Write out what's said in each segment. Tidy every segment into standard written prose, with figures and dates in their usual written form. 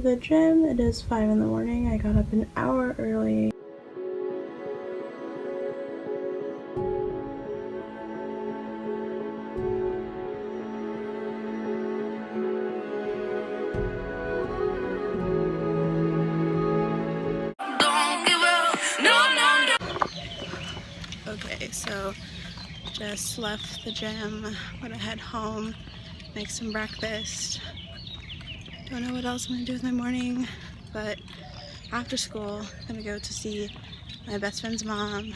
to the gym. It is 5 in the morning. I got up an hour early. Okay, so just left the gym. I'm gonna head home, make some breakfast. Don't know what else I'm gonna do with my morning, but after school, I'm gonna go to see my best friend's mom,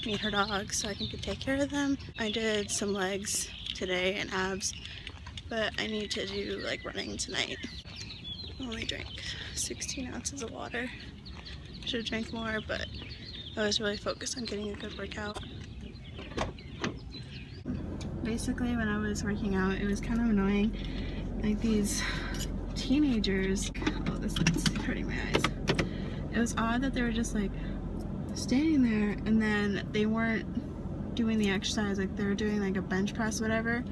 meet her dog so I can take care of them. I did some legs today and abs, but I need to do like running tonight. I only drank 16 ounces of water. Should have drank more, but I was really focused on getting a good workout. Basically, when I was working out, it was kind of annoying. Like these teenagers, oh, this light's hurting my eyes. It was odd that they were just like standing there and then they weren't doing the exercise. Like they were doing like a bench press, whatever,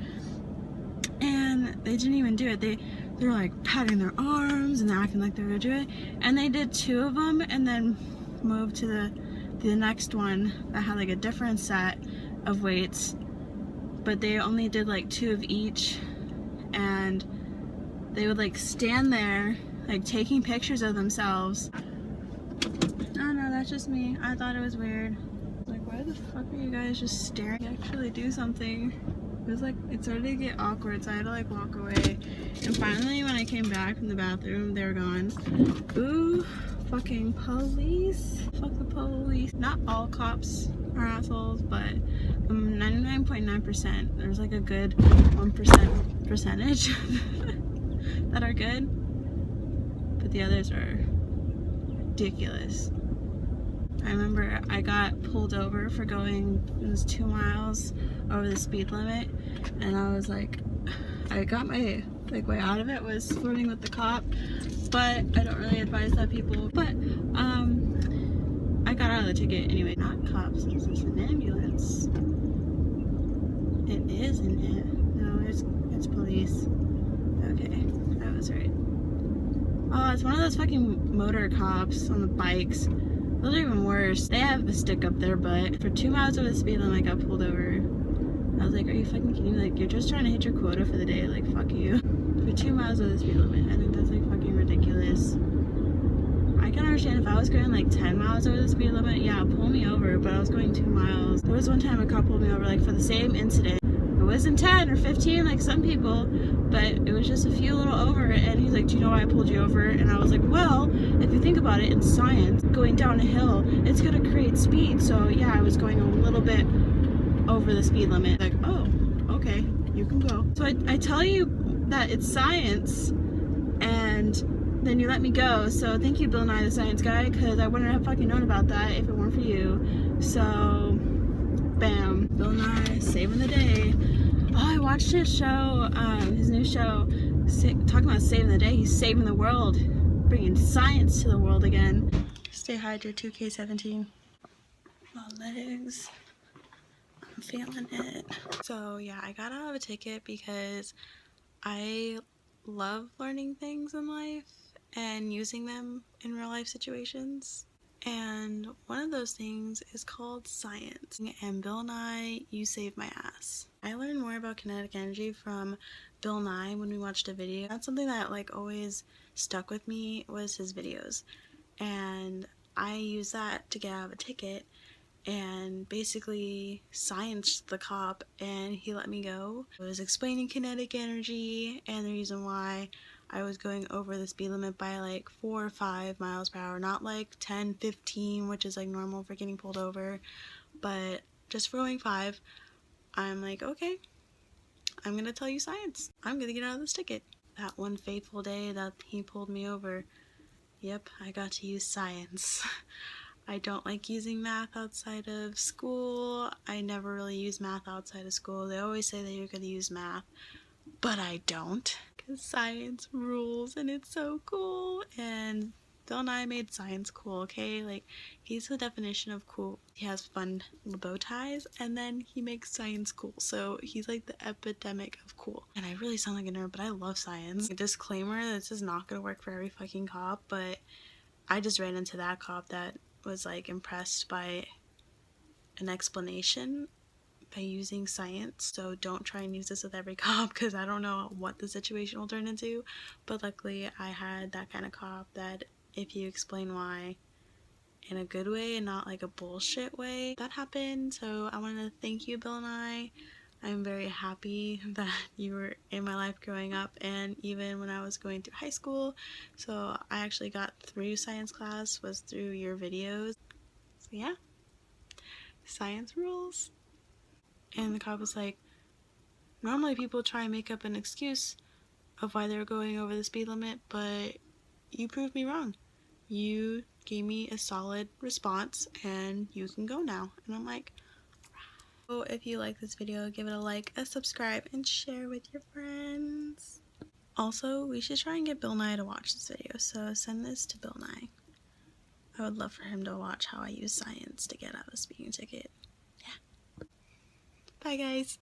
and they didn't even do it. They were like patting their arms and acting like they were gonna do it, and they did 2 of them and then moved to the next one that had like a different set of weights, but they only did like 2 of each, and they would like stand there like taking pictures of themselves. Oh no, that's just me. I thought it was weird. Like, why the fuck are you guys just staring? Actually do something. It was like, it started to get awkward, so I had to like walk away. And finally, when I came back from the bathroom, they were gone. Ooh, fucking police. Fuck the police. Not all cops are assholes, but 99.9%. There's like a good 1% percentage that are good, but the others are ridiculous. I remember I got pulled over for going, it was 2 miles over the speed limit, and I was like, I got my like way out of it was flirting with the cop, but I don't really advise that, people. But I got out of the ticket anyway. Not cops, this is an ambulance. It isn't it? No, it's police. Okay, I was right. Oh, it's one of those fucking motor cops on the bikes. Those are even worse. They have a stick up their butt. For 2 miles over the speed limit, I got pulled over. I was like, are you fucking kidding me? Like, you're just trying to hit your quota for the day. Like, fuck you. For 2 miles over the speed limit. I think that's like fucking ridiculous. I can understand if I was going like 10 miles over the speed limit, yeah, pull me over, but I was going 2 miles. There was one time a cop pulled me over like for the same incident. It wasn't 10 or 15 like some people, but it was just a few little over, and he's like, do you know why I pulled you over? And I was like, well, if you think about it, in science, going down a hill, it's gonna create speed, so yeah, I was going a little bit over the speed limit. Like, oh, okay, you can go. So I tell you that it's science, and then you let me go, so thank you, Bill Nye the Science Guy, because I wouldn't have fucking known about that if it weren't for you. So, bam, Bill Nye saving the day. Oh, I watched his show, his new show, talking about saving the day. He's saving the world, bringing science to the world again. Stay hydrated, 2K17. My legs, I'm feeling it. So yeah, I got out of a ticket because I love learning things in life and using them in real life situations. And one of those things is called science. And Bill Nye, you saved my ass. I learned more about kinetic energy from Bill Nye when we watched a video. That's something that like always stuck with me, was his videos. And I used that to get out of a ticket and basically scienced the cop, and he let me go. I was explaining kinetic energy and the reason why I was going over the speed limit by like 4 or 5 miles per hour, not like 10, 15, which is like normal for getting pulled over, but just for going 5. I'm like, okay, I'm gonna tell you science. I'm gonna get out of this ticket. That one fateful day that he pulled me over, yep, I got to use science. I don't like using math outside of school. I never really use math outside of school. They always say that you're gonna use math, but I don't, because science rules and it's so cool. And Bill Nye made science cool, okay? Like, he's the definition of cool. He has fun bow ties, and then he makes science cool. So he's like the epidemic of cool. And I really sound like a nerd, but I love science. Disclaimer, this is not gonna work for every fucking cop, but I just ran into that cop that was like impressed by an explanation by using science. So don't try and use this with every cop, because I don't know what the situation will turn into. But luckily I had that kind of cop that if you explain why in a good way and not like a bullshit way, that happened. So I want to thank you, Bill Nye. I'm very happy that you were in my life growing up and even when I was going through high school. So I actually got through science class was through your videos. So yeah, science rules. And the cop was like, normally people try and make up an excuse of why they're going over the speed limit, but you proved me wrong. You gave me a solid response and you can go now. And I'm like, so if you like this video, give it a like, a subscribe, and share with your friends. Also, we should try and get Bill Nye to watch this video, so send this to Bill Nye. I would love for him to watch how I use science to get out a speeding ticket. Yeah. Bye guys.